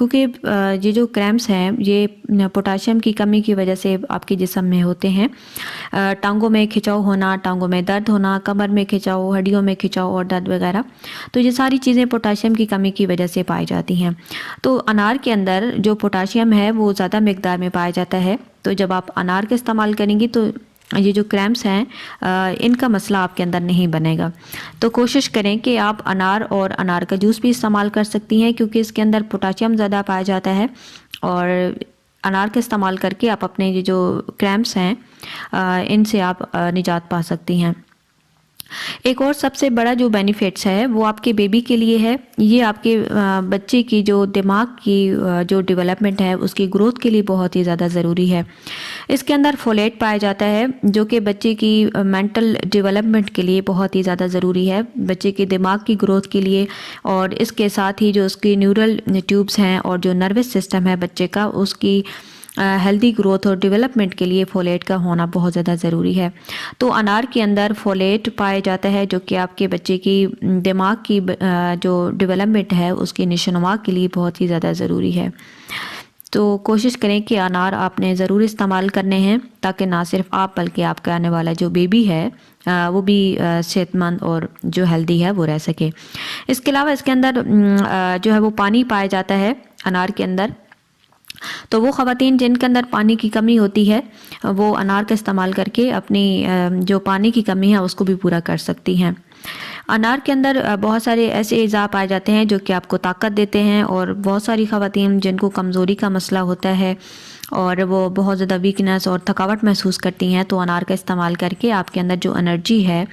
کیونکہ یہ جو کریمپس ہیں یہ پوٹاشیم کی کمی کی وجہ سے آپ کے جسم میں ہوتے ہیں. ٹانگوں میں کھچاؤ ہونا، ٹانگوں میں درد ہونا، کمر میں کھچاؤ، ہڈیوں میں کھچاؤ اور درد وغیرہ، تو یہ ساری چیزیں پوٹاشیم کی کمی کی وجہ سے پائی جاتی ہیں. تو انار کے اندر جو پوٹاشیم ہے وہ زیادہ مقدار میں پایا جاتا ہے. تو جب آپ انار کا استعمال کریں گی تو یہ جو کریمپس ہیں ان کا مسئلہ آپ کے اندر نہیں بنے گا. تو کوشش کریں کہ آپ انار اور انار کا جوس بھی استعمال کر سکتی ہیں، کیونکہ اس کے اندر پوٹاشیم زیادہ پایا جاتا ہے، اور انار کا استعمال کر کے آپ اپنے یہ جو کریمپس ہیں ان سے آپ نجات پا سکتی ہیں. ایک اور سب سے بڑا جو بینیفٹس ہے وہ آپ کے بیبی کے لیے ہے. یہ آپ کے بچے کی جو دماغ کی جو ڈیولپمنٹ ہے اس کی گروتھ کے لیے بہت ہی زیادہ ضروری ہے. اس کے اندر فولیٹ پایا جاتا ہے جو کہ بچے کی مینٹل ڈیولپمنٹ کے لیے بہت ہی زیادہ ضروری ہے، بچے کی دماغ کی گروتھ کے لیے، اور اس کے ساتھ ہی جو اس کی نیورل ٹیوبس ہیں اور جو نروس سسٹم ہے بچے کا اس کی ہیلدی گروتھ اور ڈیولپمنٹ کے لیے فولیٹ کا ہونا بہت زیادہ ضروری ہے. تو انار کے اندر فولیٹ پایا جاتا ہے جو کہ آپ کے بچے کی دماغ کی جو ڈیولپمنٹ ہے اس کی نشوونما کے لیے بہت ہی زیادہ ضروری ہے. تو کوشش کریں کہ انار آپ نے ضرور استعمال کرنے ہیں، تاکہ نہ صرف آپ بلکہ آپ کا آنے والا جو بیبی ہے وہ بھی صحت مند اور جو ہیلدی ہے وہ رہ سکے. اس کے علاوہ اس کے اندر جو ہے وہ پانی پایا جاتا ہے انار کے اندر. تو وہ خواتین جن کے اندر پانی کی کمی ہوتی ہے وہ انار کا استعمال کر کے اپنی جو پانی کی کمی ہے اس کو بھی پورا کر سکتی ہیں. انار کے اندر بہت سارے ایسے اجزاء پائے جاتے ہیں جو کہ آپ کو طاقت دیتے ہیں، اور بہت ساری خواتین جن کو کمزوری کا مسئلہ ہوتا ہے اور وہ بہت زیادہ ویکنس اور تھکاوٹ محسوس کرتی ہیں، تو انار کا استعمال کر کے آپ کے اندر جو انرجی ہے،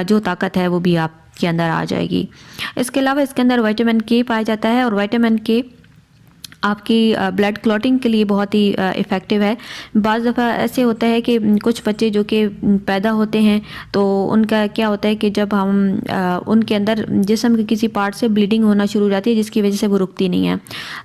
جو طاقت ہے وہ بھی آپ کے اندر آ جائے گی. اس کے علاوہ اس کے اندر وٹامن کے پایا جاتا ہے، اور وٹامن کے آپ کی بلڈ کلوٹنگ کے لیے بہت ہی افیکٹو ہے. بعض دفعہ ایسے ہوتا ہے کہ کچھ بچے جو کہ پیدا ہوتے ہیں تو ان کا کیا ہوتا ہے کہ جب ہم ان کے اندر جسم کے کسی پارٹ سے بلیڈنگ ہونا شروع ہو جاتی ہے جس کی وجہ سے وہ رکتی نہیں ہے.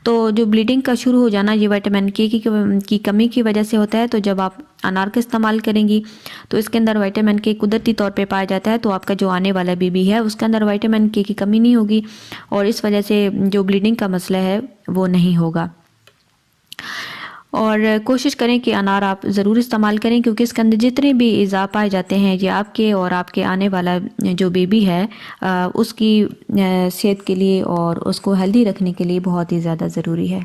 تو جو بلیڈنگ کا شروع ہو جانا یہ وٹامن کے کی کمی کی وجہ سے ہوتا ہے. تو جب آپ انار کا استعمال کریں گی تو اس کے اندر وٹامن کے قدرتی طور پہ پایا جاتا ہے، تو آپ کا جو آنے والا بیبی ہے اس کے اندر وٹامن کے کی کمی نہیں ہوگی، اور اس وجہ سے جو بلیڈنگ کا مسئلہ ہے وہ نہیں ہوگا. اور کوشش کریں کہ انار آپ ضرور استعمال کریں، کیونکہ اس کے اندر جتنے بھی اجزاء پائے جاتے ہیں یہ آپ کے اور آپ کے آنے والا جو بیبی ہے اس کی صحت کے لیے اور اس کو ہیلدی رکھنے کے لیے بہت ہی زیادہ ضروری ہے.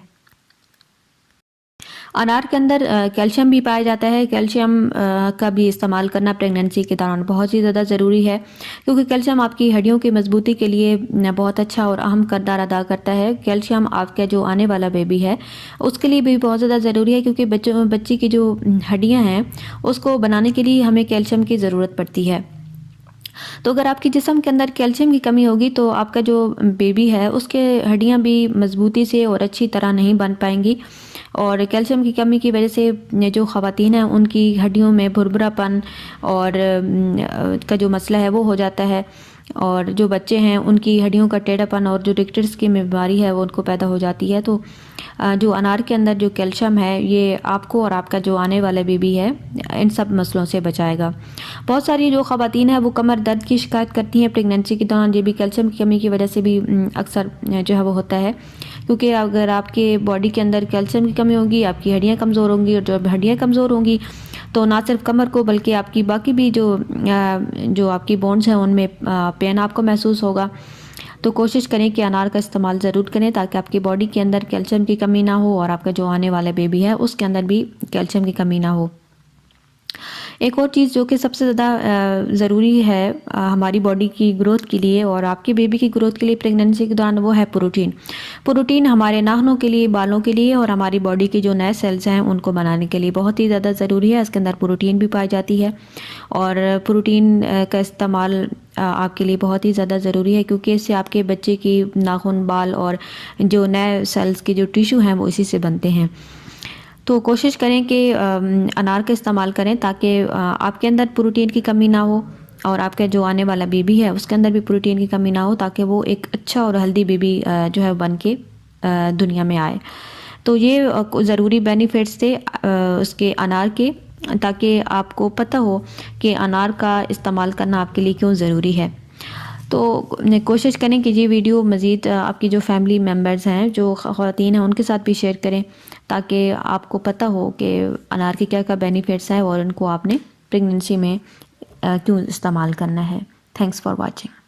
انار کے اندر کیلشیم بھی پایا جاتا ہے. کیلشیم کا بھی استعمال کرنا پریگننسی کے دوران بہت ہی زیادہ ضروری ہے، کیونکہ کیلشیم آپ کی ہڈیوں کی مضبوطی کے لیے بہت اچھا اور اہم کردار ادا کرتا ہے. کیلشیم آپ کا جو آنے والا بیبی ہے اس کے لیے بھی بہت زیادہ ضروری ہے، کیونکہ بچی کی جو ہڈیاں ہیں اس کو بنانے کے لیے ہمیں کیلشیم کی ضرورت پڑتی ہے. تو اگر آپ کے جسم کے اندر کیلشیم کی کمی ہوگی تو آپ کا جو بیبی ہے اس کے ہڈیاں بھی مضبوطی سے اور اچھی طرح نہیں بن پائیں گی، اور کیلشیم کی کمی کی وجہ سے جو خواتین ہیں ان کی ہڈیوں میں بھربھرا پن اور کا جو مسئلہ ہے وہ ہو جاتا ہے، اور جو بچے ہیں ان کی ہڈیوں کا ٹیڑھا پن اور جو رکٹرس کی بیماری ہے وہ ان کو پیدا ہو جاتی ہے. تو جو انار کے اندر جو کیلشیم ہے یہ آپ کو اور آپ کا جو آنے والا بیبی ہے ان سب مسئلوں سے بچائے گا. بہت ساری جو خواتین ہیں وہ کمر درد کی شکایت کرتی ہیں پریگننسی کے دوران، یہ بھی کیلشیم کی کمی کی وجہ سے بھی اکثر جو ہے وہ ہوتا ہے، کیونکہ اگر آپ کے باڈی کے اندر کیلشیم کی کمی ہوگی آپ کی ہڈیاں کمزور ہوں گی، اور جب ہڈیاں کمزور ہوں گی تو نہ صرف کمر کو بلکہ آپ کی باقی بھی جو آپ کی بونز ہیں ان میں پین آپ کو محسوس ہوگا. تو کوشش کریں کہ انار کا استعمال ضرور کریں تاکہ آپ کی باڈی کے اندر کیلشیم کی کمی نہ ہو اور آپ کا جو آنے والا بیبی ہے اس کے اندر بھی کیلشیم کی کمی نہ ہو. ایک اور چیز جو کہ سب سے زیادہ ضروری ہے ہماری باڈی کی گروتھ کے لیے اور آپ کے بیبی کی گروتھ کے لیے پریگننسی کے دوران، وہ ہے پروٹین. پروٹین ہمارے ناخنوں کے لیے، بالوں کے لیے اور ہماری باڈی کے جو نئے سیلز ہیں ان کو بنانے کے لیے بہت ہی زیادہ ضروری ہے. اس کے اندر پروٹین بھی پائی جاتی ہے، اور پروٹین کا استعمال آپ کے لیے بہت ہی زیادہ ضروری ہے، کیونکہ اس سے آپ کے بچے کی ناخن، بال اور جو نئے سیلز کے جو ٹیشو ہیں وہ اسی سے بنتے ہیں. تو کوشش کریں کہ انار کا استعمال کریں تاکہ آپ کے اندر پروٹین کی کمی نہ ہو، اور آپ کا جو آنے والا بیبی ہے اس کے اندر بھی پروٹین کی کمی نہ ہو، تاکہ وہ ایک اچھا اور ہیلدی بیبی جو ہے بن کے دنیا میں آئے. تو یہ ضروری بینیفٹس تھے اس کے انار کے، تاکہ آپ کو پتہ ہو کہ انار کا استعمال کرنا آپ کے لیے کیوں ضروری ہے. تو کوشش کریں کہ یہ ویڈیو مزید آپ کی جو فیملی ممبرز ہیں جو خواتین ہیں ان کے ساتھ بھی شیئر کریں، تاکہ آپ کو پتہ ہو کہ انار کے کیا کیا بینیفٹس ہیں اور ان کو آپ نے پریگننسی میں کیوں استعمال کرنا ہے۔ Thanks for watching.